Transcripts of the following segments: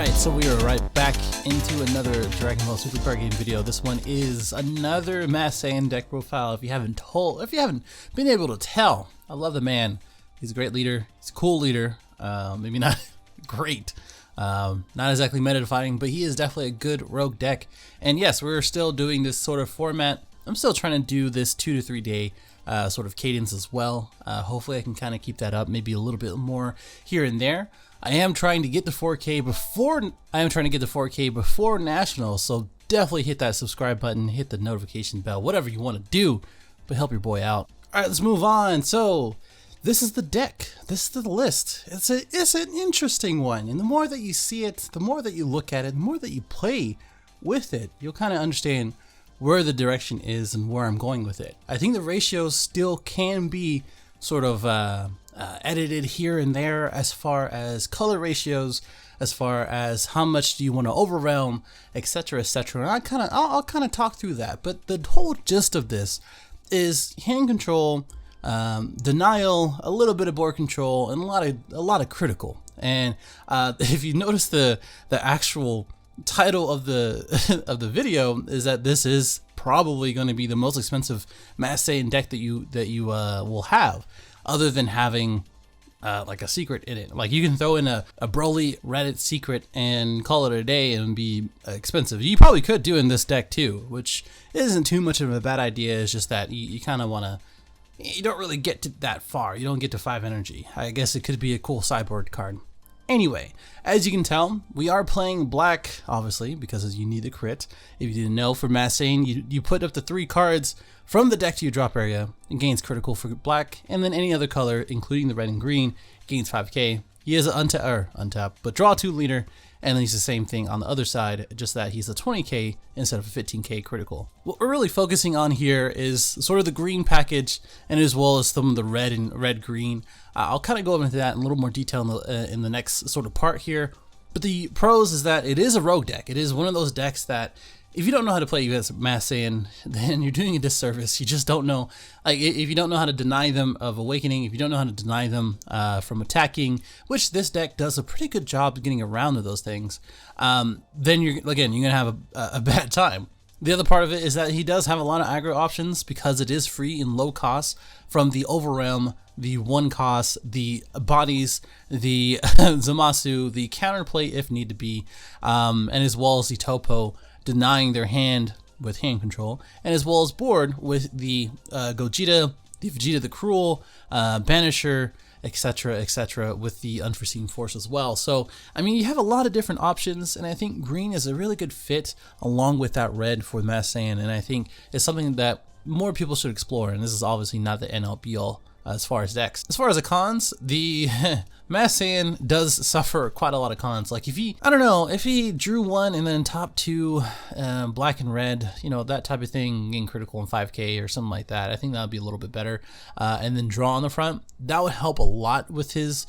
Alright, so we are right back into another Dragon Ball Super Card Game video. This one is another Mass Saiyan deck profile. If you haven't been able to tell, I love the man. He's a great leader. He's a cool leader. Maybe not great. Not exactly meta defining, but he is definitely a good rogue deck. And yes, we're still doing this sort of format. I'm still trying to do this 2 to 3 day sort of cadence as well. Hopefully I can kind of keep that up, maybe a little bit more here and there. I am trying to get to 4K before Nationals, so definitely hit that subscribe button, hit the notification bell, whatever you want to do, but help your boy out. All right, let's move on. So this is the deck. This is the list. It's an interesting one, and the more that you see it, the more that you look at it, the more that you play with it, you'll kind of understand where the direction is and where I'm going with it. I think the ratios still can be sort of edited here and there as far as color ratios, as far as how much do you want to overwhelm, etc., etc. And I'll kind of talk through that. But the whole gist of this is hand control, denial, a little bit of board control, and a lot of critical. And if you notice the actual title of the of the video is that this is probably going to be the most expensive Mass Saiyan deck that you will have, other than having like a secret in it. Like you can throw in a Broly Reddit secret and call it a day and be expensive. You probably could do in this deck too, which isn't too much of a bad idea. It's just that you kind of want to, you don't really get to that far. You don't get to 5 energy. I guess it could be a cool sideboard card. Anyway, as you can tell, we are playing black, obviously, because you need the crit. If you didn't know, for Mass Saiyan, you put up to 3 cards from the deck to your drop area and gains critical for black, and then any other color, including the red and green, gains 5k. He is an untap, but draw 2 leader, and then he's the same thing on the other side, just that he's a 20k instead of a 15k critical. What we're really focusing on here is sort of the green package, and as well as some of the red and red-green. I'll kind of go into that in a little more detail in the next sort of part here. But the pros is that it is a rogue deck. It is one of those decks that if you don't know how to play against Mass Saiyan, then you're doing a disservice. You just don't know. Like, if you don't know how to deny them of awakening, if you don't know how to deny them from attacking, which this deck does a pretty good job of getting around to those things, then you're gonna have a bad time. The other part of it is that he does have a lot of aggro options because it is free and low cost, from the Overrealm, the 1 cost, the bodies, the Zamasu, the counterplay if need to be, and as well as the Topo, denying their hand with hand control, and as well as board with the Gogeta, the Vegeta the Cruel, Banisher, etc., etc., with the Unforeseen Force as well. So, I mean, you have a lot of different options, and I think green is a really good fit along with that red for Mass Saiyan, and I think it's something that more people should explore, and this is obviously not the end all be all as far as decks. As far as the cons, the Mass Saiyan does suffer quite a lot of cons. Like if he drew 1 and then top 2 black and red, you know, that type of thing, getting critical in 5k or something like that, I think that would be a little bit better. And then draw on the front, that would help a lot with his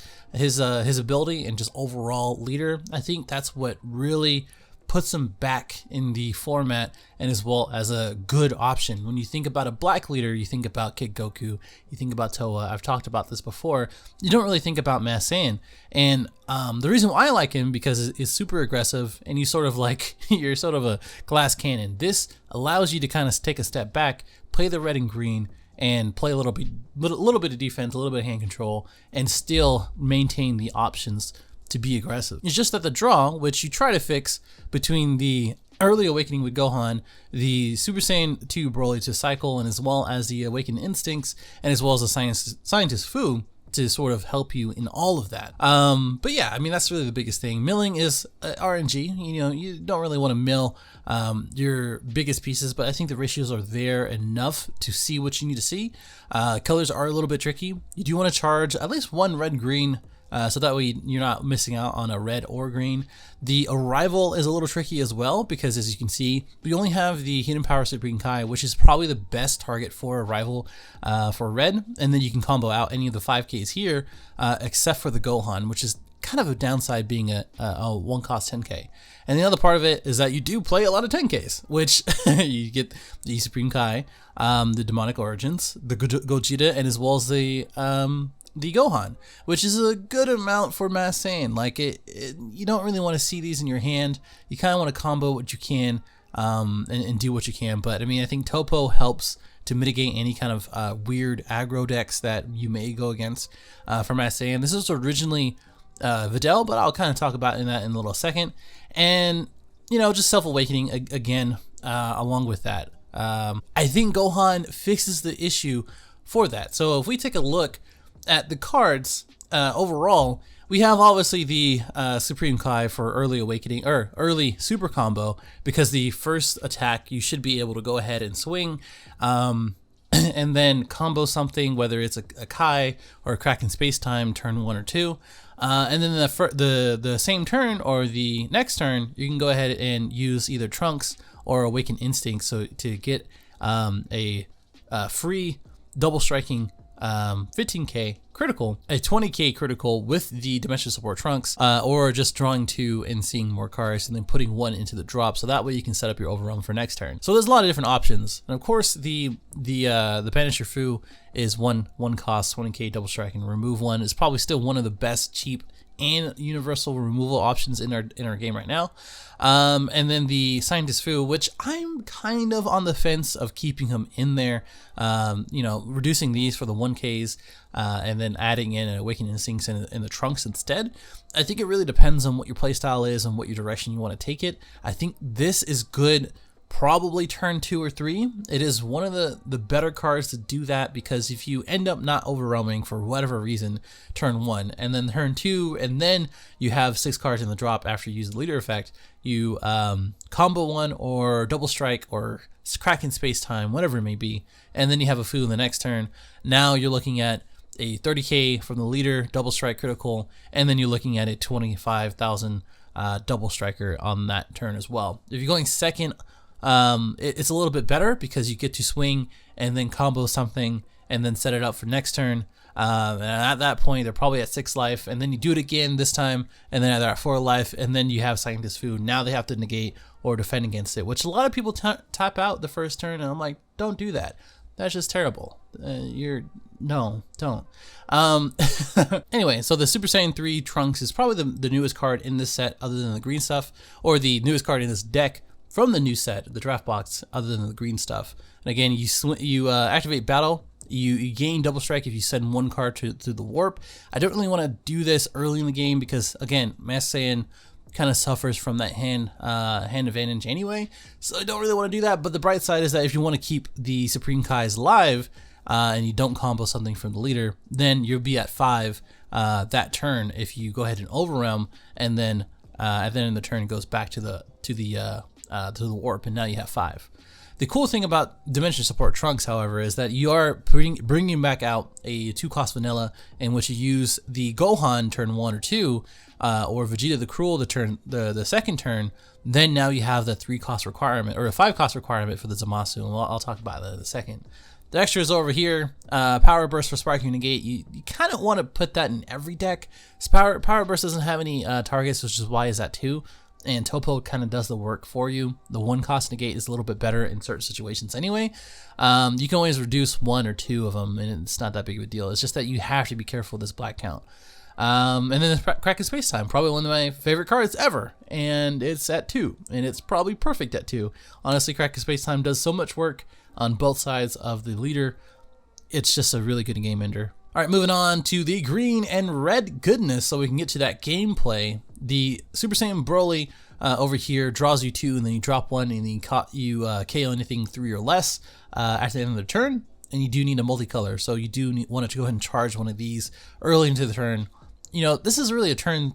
ability and just overall leader. I think that's what really puts him back in the format, and as well as a good option. When you think about a black leader, you think about Kid Goku, you think about Toa. I've talked about this before. You don't really think about Mass Saiyan, and the reason why I like him because it's super aggressive, and you sort of like you're sort of a glass cannon. This allows you to kind of take a step back, play the red and green, and play a little bit of defense, a little bit of hand control, and still maintain the options to be aggressive. It's just that the draw, which you try to fix between the early awakening with Gohan, the Super Saiyan 2 Broly to cycle, and as well as the awakened instincts, and as well as the scientist Fu to sort of help you in all of that. But yeah, I mean, that's really the biggest thing. Milling is RNG. You know, you don't really want to mill your biggest pieces, but I think the ratios are there enough to see what you need to see. Colors are a little bit tricky. You do want to charge at least 1 red-green, so that way you're not missing out on a red or green. The arrival is a little tricky as well, because as you can see, we only have the Hidden Power Supreme Kai, which is probably the best target for arrival for red, and then you can combo out any of the 5Ks here, except for the Gohan, which is kind of a downside being a 1 cost 10k. And the other part of it is that you do play a lot of 10ks, which you get the Supreme Kai, the Demonic Origins, the Gogeta, and as well as the the Gohan, which is a good amount for Mass Saiyan. Like you don't really want to see these in your hand. You kind of want to combo what you can and do what you can. But I mean, I think Topo helps to mitigate any kind of weird aggro decks that you may go against for Mass Saiyan. This was originally Videl, but I'll kind of talk about that in a little second. And you know, just Self-Awakening again along with that. I think Gohan fixes the issue for that. So if we take a look at the cards overall, we have obviously the Supreme Kai for early awakening or early super combo, because the first attack you should be able to go ahead and swing and then combo something, whether it's a Kai or a Kraken Space Time turn 1 or 2. And then the same turn or the next turn, you can go ahead and use either Trunks or Awaken Instinct, so to get a free double striking 15k critical, a 20k critical with the Dimension Support Trunks, or just drawing 2 and seeing more cards and then putting 1 into the drop, so that way you can set up your overwhelm for next turn. So there's a lot of different options, and of course the Banisher Fu is one cost 20k double strike and remove 1 is probably still one of the best cheap and universal removal options in our game right now. And then the Scientist Fu, which I'm kind of on the fence of keeping him in there, you know, reducing these for the 1Ks and then adding in an Awakening Instincts in the Trunks instead. I think it really depends on what your playstyle is and what your direction you want to take it. I think this is good probably turn 2 or 3. It is one of the better cards to do that, because if you end up not overwhelming for whatever reason turn 1 and then turn 2 and then you have 6 cards in the drop after you use the leader effect, you combo 1 or double strike or Kraken Space Time, whatever it may be, and then you have a Fu in the next turn. Now you're looking at a 30k from the leader double strike critical, and then you're looking at a 25,000 double striker on that turn as well. If you're going second, it's a little bit better because you get to swing and then combo something and then set it up for next turn. And at that point, they're probably at 6 life, and then you do it again this time, and then they're at 4 life, and then you have Scientist Fu. Now they have to negate or defend against it, which a lot of people tap out the first turn, and I'm like, don't do that. That's just terrible. No, don't. Anyway, so the Super Saiyan 3 Trunks is probably the newest card in this set, other than the green stuff, or the newest card in this deck from the new set, the draft box, other than the green stuff. And again, you activate battle. You gain double strike if you send 1 card to the warp. I don't really want to do this early in the game because, again, Mass Saiyan kind of suffers from that hand advantage anyway, so I don't really want to do that. But the bright side is that if you want to keep the Supreme Kais alive and you don't combo something from the leader, then you'll be at 5 that turn if you go ahead and overwhelm, and then at the end of the turn it goes back to the warp, and now you have 5. The cool thing about Dimension Support Trunks, however, is that you are bringing back out a 2-cost vanilla in which you use the Gohan turn 1 or 2, or Vegeta the Cruel the second turn. Then now you have the 3-cost requirement, or a 5-cost requirement for the Zamasu, and I'll talk about that in a second. The extras over here, Power Burst for Sparking Negate. You kind of want to put that in every deck. Power Burst doesn't have any targets, which is why it's at 2. And Topo kind of does the work for you. The 1-cost negate is a little bit better in certain situations anyway. You can always reduce 1 or 2 of them, and it's not that big of a deal. It's just that you have to be careful with this black count. And then the Kraken Space Time, probably one of my favorite cards ever, and it's at 2, and it's probably perfect at 2. Honestly, Kraken Space Time does so much work on both sides of the leader. It's just a really good game ender. All right, moving on to the green and red goodness, so we can get to that gameplay. The Super Saiyan Broly over here draws you 2, and then you drop 1, and then you KO anything 3 or less at the end of the turn. And you do need a multicolor, so you do want to go ahead and charge one of these early into the turn. You know, this is really a turn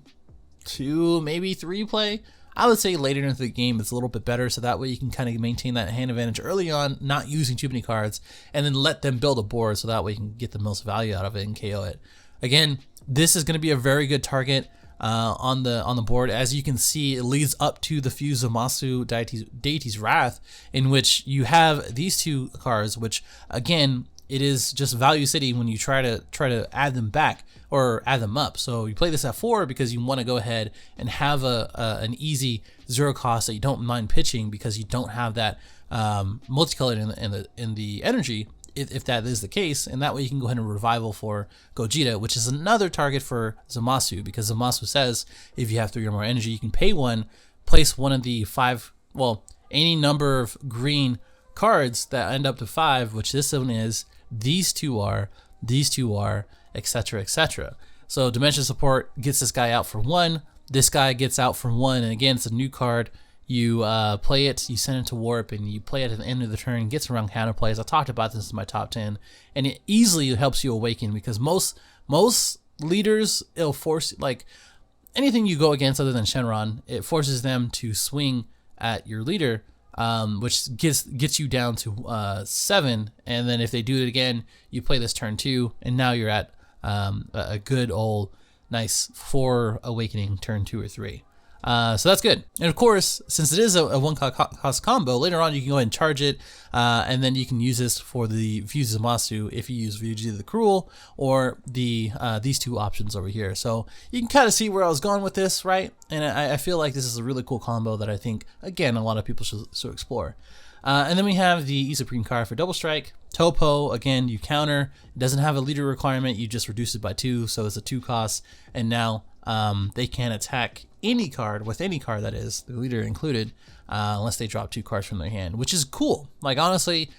2, maybe 3 play. I would say later into the game it's a little bit better, so that way you can kind of maintain that hand advantage early on, not using too many cards, and then let them build a board, so that way you can get the most value out of it and KO it. Again, this is going to be a very good target on the board. As you can see, it leads up to the Fuse Zamasu Deity's Wrath, in which you have these 2 cards, which again, it is just value city when you try to add them back or add them up. So you play this at 4 because you want to go ahead and have an easy 0 cost that you don't mind pitching, because you don't have that multicolor in the energy. if that is the case, and that way you can go ahead and revival for Gogeta, which is another target for Zamasu, because Zamasu says if you have 3 or more energy, you can pay 1, place one of the 5, well, any number of green cards that end up to 5, which this one is, these two are, etc., etc. So Dimension Support gets this guy out for 1, this guy gets out for 1, and again, it's a new card. You play it, you send it to Warp, and you play it at the end of the turn, gets around counterplays. I talked about this in my top 10, and it easily helps you awaken, because most leaders, it'll force, like, anything you go against other than Shenron, it forces them to swing at your leader, which gets you down to 7, and then if they do it again, you play this turn 2, and now you're at a good old nice 4 awakening turn 2 or 3. So that's good. And of course, since it is a 1 cost combo, later on you can go ahead and charge it, and then you can use this for the Fuse Zamasu if you use Vegeta the Cruel, or the these 2 options over here. So you can kind of see where I was going with this, right? And I feel like this is a really cool combo that I think, again, a lot of people should explore. And then we have the E Supreme card for Double Strike. Topo, again, you counter. It doesn't have a leader requirement. You just reduce it by 2, so it's a 2 cost. And now they can attack any card, with any card that is, the leader included, unless they drop 2 cards from their hand, which is cool. Like, honestly,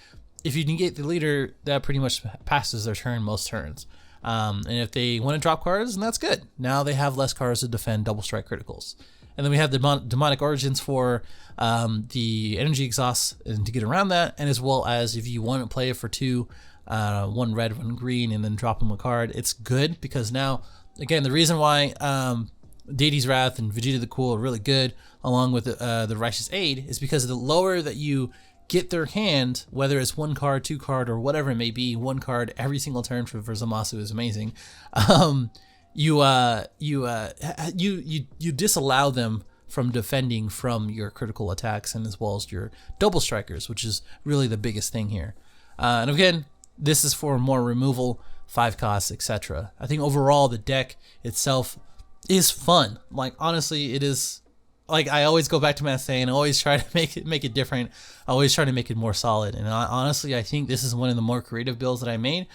if you negate the leader, that pretty much passes their turn most turns. And if they want to drop cards, then that's good. Now they have less cards to defend Double Strike criticals. And then we have the Demonic Origins for the energy exhaust, and to get around that, and as well as if you want to play it for 2, 1 red, 1 green, and then drop them a card, it's good, because now, again, the reason why Deity's Wrath and Vegeta the Cool are really good, along with the Righteous Aid, is because the lower that you get their hand, whether it's 1 card, 2 card, or whatever it may be, 1 card every single turn for Zamasu is amazing. You disallow them from defending from your critical attacks, and as well as your double strikers, which is really the biggest thing here. And again, this is for more removal, 5 costs, etc. I think overall the deck itself is fun. Like, honestly, it is. Like, I always go back to my saying, I always try to make it different. I always try to make it more solid. And honestly, I think this is one of the more creative builds that I made.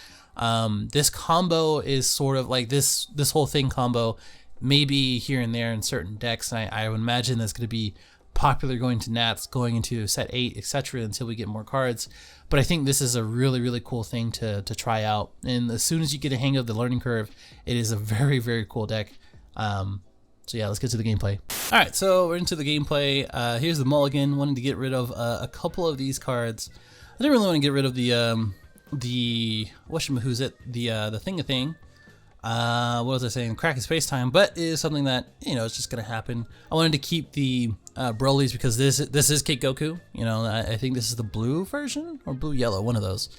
This combo is sort of like this whole thing combo, maybe here and there in certain decks. And I would imagine that's going to be popular going to Nats, going into set 8, etc. until we get more cards. But I think this is a really, really cool thing to try out. And as soon as you get a hang of the learning curve, it is a very, very cool deck. So yeah, let's get to the gameplay. All right, so we're into the gameplay. Here's the mulligan. Wanted to get rid of a couple of these cards. I didn't really want to get rid of the thing. What was I saying? Crack is space time, but it is something that, you know, it's just gonna happen. I wanted to keep the Broly's because this is Kid Goku. You know, I think this is the blue version or blue yellow, one of those.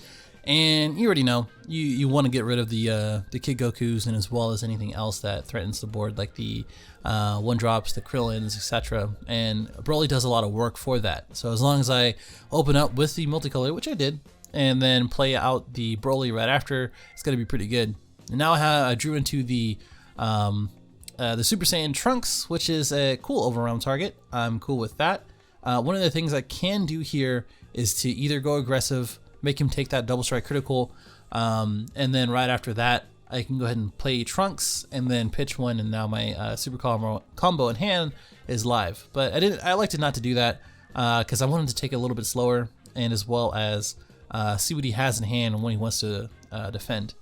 And you already know you want to get rid of the Kid Gokus, and as well as anything else that threatens the board, like the 1-drops, the Krillins, etc. And Broly does a lot of work for that. So as long as I open up with the multicolor, which I did, and then play out the Broly right after, it's gonna be pretty good. And now I drew into the Super Saiyan Trunks, which is a cool overwhelm target. I'm cool with that. One of the things I can do here is to either go aggressive, make him take that double strike critical, and then right after that I can go ahead and play Trunks and then pitch one, and now my super combo in hand is live. But I elected not to do that because I wanted to take it a little bit slower, and as well as see what he has in hand and when he wants to defend.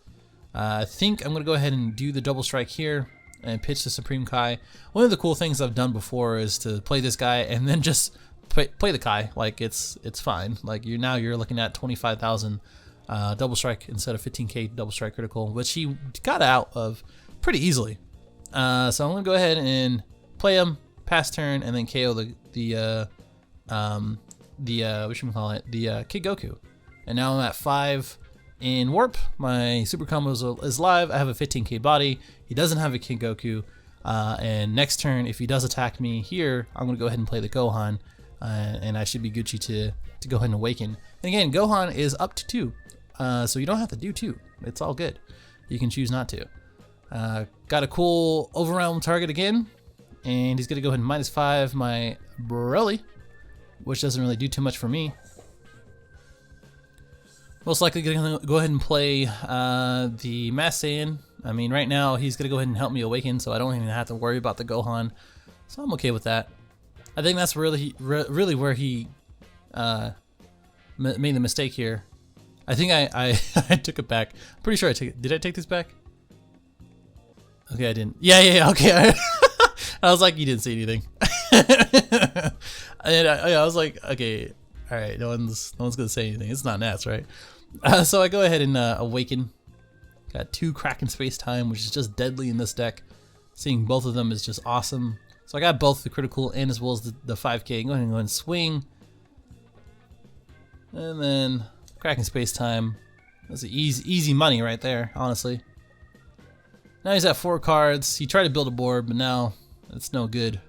I think I'm gonna go ahead and do the double strike here and pitch the Supreme Kai. One of the cool things I've done before is to play this guy and then just play the Kai. Like, it's fine. Like, you're looking at 25,000 double strike instead of 15k double strike critical, which he got out of pretty easily. So I'm gonna go ahead and play him, pass turn, and then KO the Kid Goku. And now I'm at 5 in warp. My super combo is live. I have a 15k body. He doesn't have a Kid Goku. And next turn, if he does attack me here, I'm gonna go ahead and play the Gohan. And I should be Gucci to go ahead and awaken. And again, Gohan is up to 2, so you don't have to do 2. It's all good. You can choose not to. Got a cool overwhelm target again, and he's gonna go ahead and -5 my Broly, which doesn't really do too much for me. Most likely gonna go ahead and play the Masked Saiyan. I mean, right now he's gonna go ahead and help me awaken, so I don't even have to worry about the Gohan. So I'm okay with that. I think that's really where he made the mistake here. I think I I took it back. I'm pretty sure I took it. Did I take this back? Okay, I didn't. Yeah. Okay. I was like, you didn't say anything. And I was like, okay, all right. No one's gonna say anything. It's not Nats, right? So I go ahead and awaken. Got 2 Kraken Space Time, which is just deadly in this deck. Seeing both of them is just awesome. So I got both the critical and as well as the 5k. Go ahead and swing. And then Kraken Space Time. That's easy money right there, honestly. Now he's at 4 cards. He tried to build a board, but now it's no good.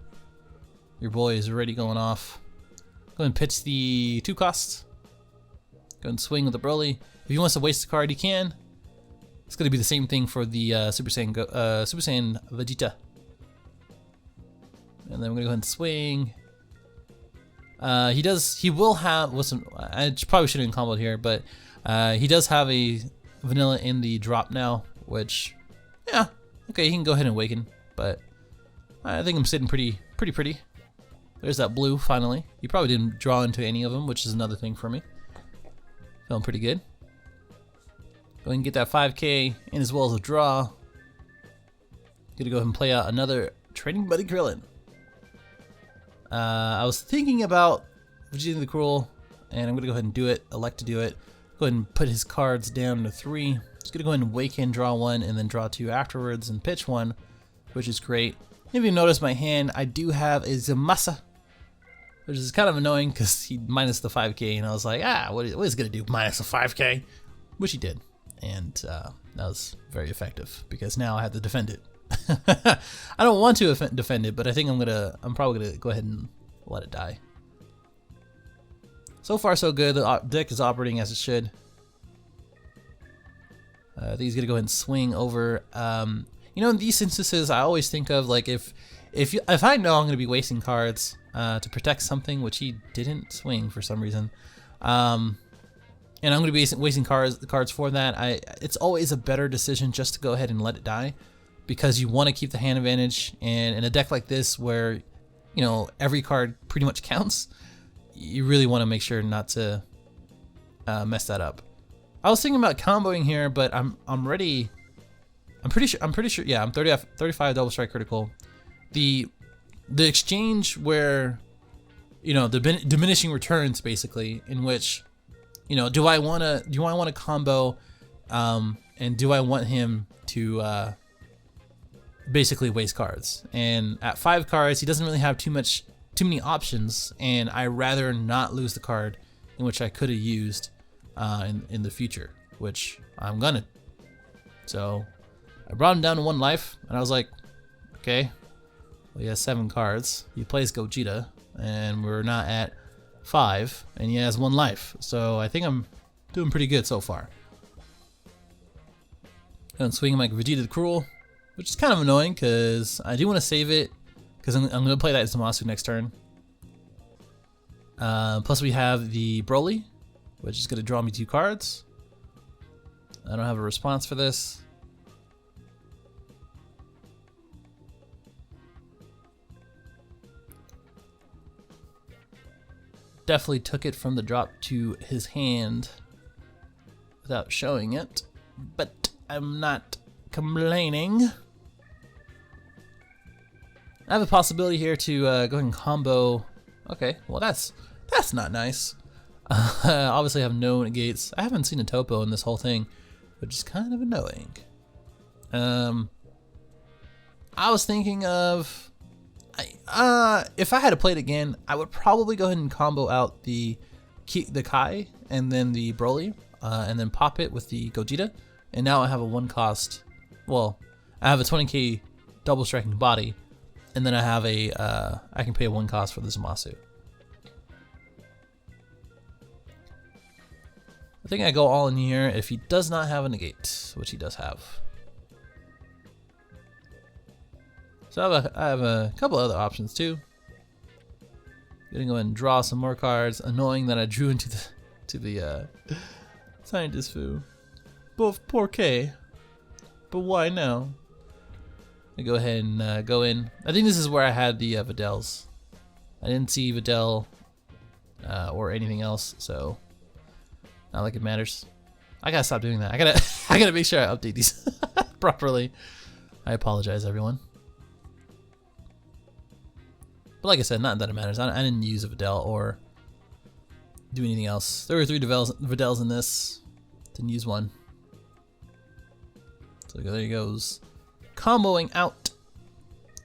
Your boy is already going off. Go ahead and pitch the 2 costs. Go and swing with the Broly. If he wants to waste a card, he can. It's going to be the same thing for the Super Saiyan Vegeta. And then we're going to go ahead and swing. He will have, listen, I probably shouldn't have comboed here, but he does have a vanilla in the drop now, which, yeah, okay, he can go ahead and awaken, but I think I'm sitting pretty. There's that blue, finally. He probably didn't draw into any of them, which is another thing for me. Feeling pretty good. Go ahead and get that 5k in as well as a draw. Gonna go ahead and play out another Training Buddy Krillin. I was thinking about Vegeta the Cruel, and I'm gonna go ahead and do it. Elect to do it. Go ahead and put his cards down to 3. Just gonna go ahead and awaken, draw 1, and then draw 2 afterwards, and pitch 1, which is great. If you notice my hand, I do have a Zamasa, which is kind of annoying because he minus the 5k, and I was like, what is he gonna do minus the 5k? Which he did, and that was very effective because now I have to defend it. I don't want to defend it, but I think I'm probably gonna go ahead and let it die. So far, so good. The deck is operating as it should. I think he's gonna go ahead and swing over. You know, in these instances, I always think of like if I know I'm gonna be wasting cards to protect something, which he didn't swing for some reason, and I'm gonna be wasting cards for that. It's always a better decision just to go ahead and let it die, because you want to keep the hand advantage. And in a deck like this, where you know every card pretty much counts, you really want to make sure not to mess that up. I was thinking about comboing here, but I'm ready. I'm pretty sure. Yeah, I'm 35 double strike critical. The exchange where, you know, the diminishing returns basically, in which, you know, do I want to combo, and do I want him to basically waste cards? And at 5 cards, he doesn't really have too many options, and I rather not lose the card in which I could have used in the future, which I'm gonna. So I brought him down to 1 life, and I was like, okay, well, he has 7 cards. He plays Gogeta, and we're not at 5, and he has 1 life. So I think I'm doing pretty good so far. And swinging like Vegeta the Cruel, which is kind of annoying because I do want to save it, because I'm going to play that Zamasu next turn. Plus we have the Broly, which is going to draw me 2 cards. I don't have a response for this. Definitely took it from the drop to his hand without showing it, but I'm not complaining. I have a possibility here to go ahead and combo. Okay, well that's not nice. Obviously I have no negates. I haven't seen a topo in this whole thing, which is kind of annoying. I was thinking of, if I had to play it again, I would probably go ahead and combo out the Kai and then the Broly, and then pop it with the Gogeta, and now I have a 1 cost. Well, I have a 20k double striking body, and then I have a I can pay a 1 cost for the Zamasu. I think I go all in here if he does not have a negate, which he does have. So I have a couple other options too. Gonna go ahead and draw some more cards. Annoying that I drew into the Scientist Fu. Both poor K. But why now? I go ahead and go in. I think this is where I had the Videls. I didn't see Videl or anything else, so not like it matters. I gotta stop doing that. I gotta make sure I update these properly. I apologize, everyone. But like I said, not that it matters. I didn't use a Videl or do anything else. There were 3 Videls in this. Didn't use one. So there he goes. Comboing out.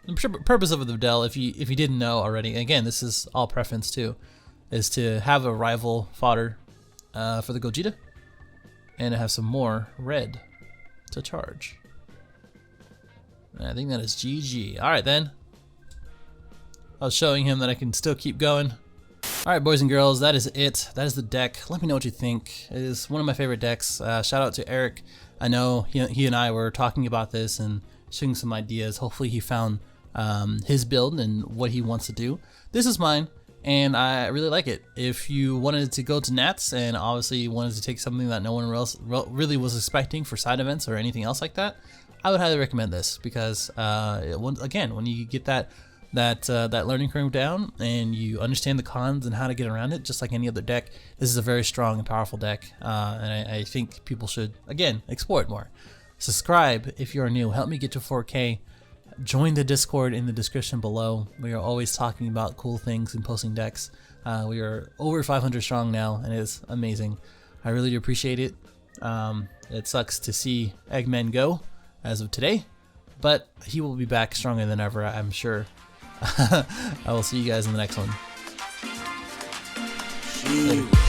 The purpose of the Videl, if you didn't know already, again, this is all preference too, is to have a rival fodder for the Gogeta, and to have some more red to charge. And I think that is GG. All right then. I was showing him that I can still keep going. All right, boys and girls, that is it. That is the deck. Let me know what you think. It is one of my favorite decks. Shout out to Eric. I know he and I were talking about this and showing some ideas. Hopefully he found his build and what he wants to do. This is mine, and I really like it. If you wanted to go to Nats and obviously wanted to take something that no one else really was expecting for side events or anything else like that, I would highly recommend this because again, when you get that learning curve down and you understand the cons and how to get around it, just like any other deck, this is a very strong and powerful deck, and I think people should, again, explore it more. Subscribe if you're new. Help me get to 4K. Join the Discord in the description below. We are always talking about cool things and posting decks. We are over 500 strong now, and it's amazing. I really do appreciate it. It sucks to see Eggman go as of today, but he will be back stronger than ever, I'm sure. I will see you guys in the next one. Later.